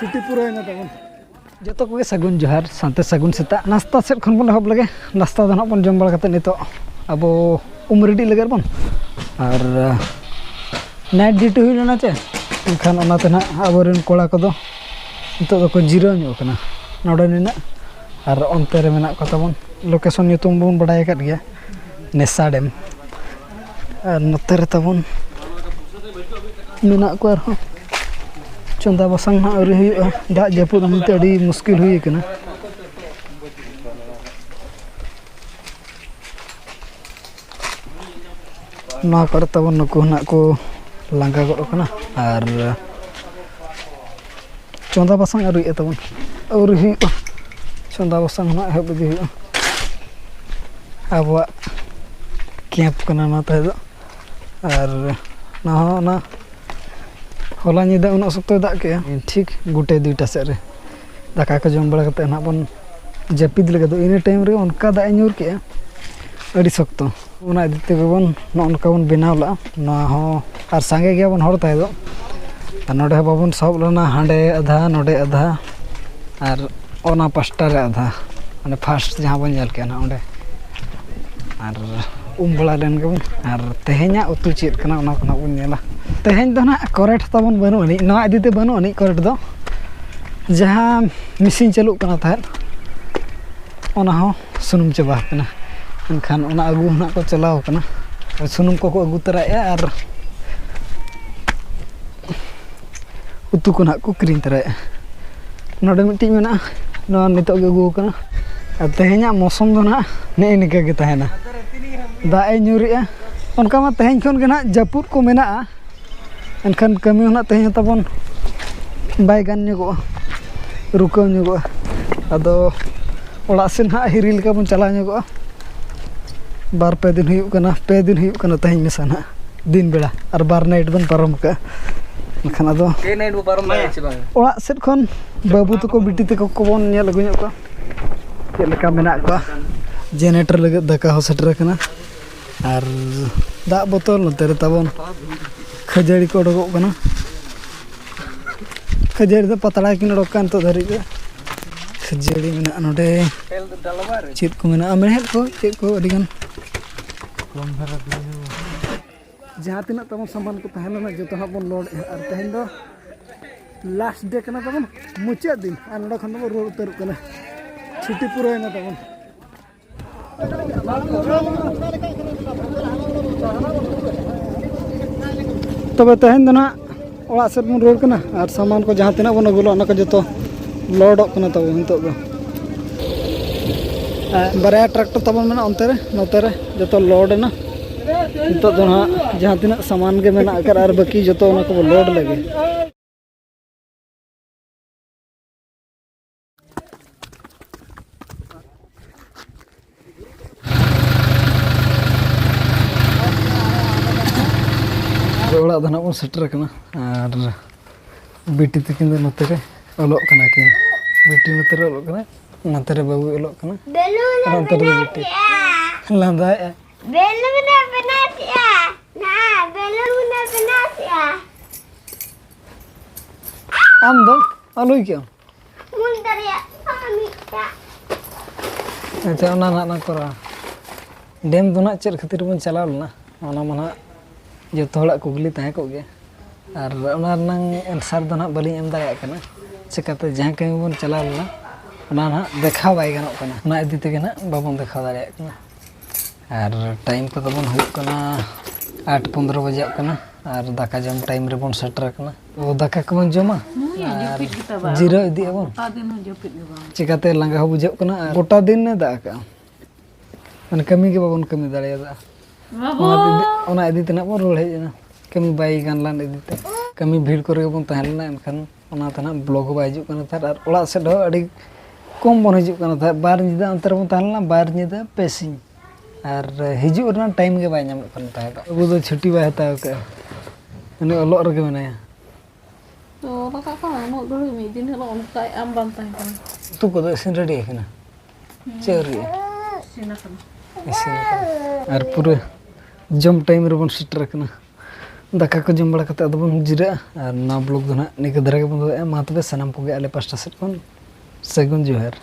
छुट्टी पूरा तब जो को सगुन जोहार साते सगुन सेता नाश्ता सेट खन बन हब लगे नाश्ता दो बन जम बड़ा नितो अब उम रेडी लगे बन और नाइट ड्यूटी हुई लेना चे एनखान ओनाते ना आबोरेन कोड़ा को नितो को जिराव ᱧᱚᱜ नोडे निना और अंते रे मेना को तबन लोकेशन ᱧᱩᱛᱩᱢ बन बड़ाय कर गया नेसा डैम और नोते रे तबन मेना को आरो चंदा बसंग ना अरी हुआ दाग जापुद मिलते अड़ी मुश्किल हुई कना ना कर तबन नुकु ना को लांगा गड कना और चंदा बसंग अरी तबन अरी हुआ चंदा बसंग ना हेब दी हुआ अब कैंप कना ना तहे दो और ना होला निदा उन सख्त दाग के ठीक गुटे दुईटा सेट रे दाका को जम बड़ा कते ना बन जपिद लगे दो इन टाइम रे उनका दाग न्यूर के अड़ी सख्त उना इदते बन ननका बन बनावला ना हो और संगे गया बन हर ताय दो नोडे बाबन सब लना हांडे आधा नोडे आधा और ओना पास्टा रे आधा माने फास्ट जहां बन जल के ना ओंडे और बड़ा लेन गबन और तेहेना उतु चेत कना ओना कना बन नेला तेहेन दो ना करेक्ट तबन बनु अनि नवा इदीते बनु अनि करेक्ट दो जहां मिसिन चालू कना था ओना हो सुनुम चबा कना एनखान ओना अगु ना को चलाव कना सुनुम को अगु तराया और उतु को ना को क्रीम तराया नोडे मिट्टी मेना नो नितो अगु कना और तेहेना मौसम दो ना ने निका के तहेना दा ए न्यूरिया उनका मा तेहेन खन के ना जापुर को मेना एनखान कमी होना तेहेन तबन बाय गान ᱧᱚᱜᱚ रुकाव ᱧᱚᱜᱚ अदो ओड़ा सेन हा हिरी लेका बन चला ᱧᱚᱜᱚ बार पे दिन हुयुक कना पे दिन हुयुक कना तेहेन मेसा ना दिन बेड़ा और बार नाइट बन पारम का एनखान अदो के नाइट बो पारम नाइ चे बांग ओड़ा सेट खन बाबू तको बिटी तको को बन नेल अगु ᱧᱚᱜ को के लेका मेना को जेनेटर लगे दाका हो सेटर कना और दा बोतल नते रे तबन खजाड़ी को उडोक कना खजाड़ी तो पतला किन उडोक कान तो धरी के खजाड़ी मेना नोडे चेत को मेना मेहत को चेत को अडिगन कम धरा जहां तिना तबन सामान को तहना जो तो बन लोड और तहन दो लास्ट डे कना तबन मुचा दिन और नोडे खन दो रोड उतर कना छुट्टी पूरा ना तबन तब तेहन दो ना ओड़ा सेट बन रोड कना और सामान को जहां तिना बन अगुलो ना को जो लोड कना तब हिंतो दो बारया ट्रैक्टर तबन मेना अंते रे नोते रे जो लोड ना हिंतो दो ना जहां तिना सामान के मेना कर और बाकी जो ना को लोड लगे ओड़ा दना बन सेटर कना और बेटी तकिन दो नोते रे ओलोक कना किन बेटी नोते रे ओलोक कना नोते रे बाबू ओलोक कना नोते रे बेटी लांदा बेलून बनातिया ना बेलून बनातिया आम दो आलोई क्या मुंदरिया आमिया अच्छा ना ना करा डेम दो ना चेर खातिर बन चलाव लना ओना मना जो थोड़ा कुगली तहे को गया और ओना नंग आंसर दो ना बलिं एम दाया कना चिकाते जहां कहीं बन चला लना ओना ना देखा बाय गानो कना ओना इदी तेगे ना बाबन देखा दाया कना और टाइम को तबन हुयुक कना 8:15 बजे कना और दाका जम टाइम रे बन सेटर कना ओ दाका को बन जमा जीरो इदी अबन चिकाते लांगा हो बुझे कना गोटा दिन ने दाका मन कमी के बाबन कमी दाया दा ओना इदी तना बन रोड हेजना कमी बाई गानलान इदीते कमी भीड़ करे बन तहलना एनखान ओना तना ब्लॉग बा हिजु कना थार और ओड़ा से दो अडी कम बन हिजु कना था बार निदा अंतर बन तहलना बार निदा पेसिंग और हिजु रना टाइम के बाय नाम कना था अबु दो छुट्टी बाय हताव के उनी ओलोक रगे मेनाया तो बाका को नो दो मी दिन हलो उनका आम बन ताय कना तू को दो सिन रेडी है ना चेरी सिना कना और पूरे जम टाइम रे बन सेटर कना दाका को जम बड़ा कते अदबन जिरा और ना ब्लॉग दो ना निके धरे के बंद मा तबे सनम को आले पास्टा सेट खन सगुन जोहार।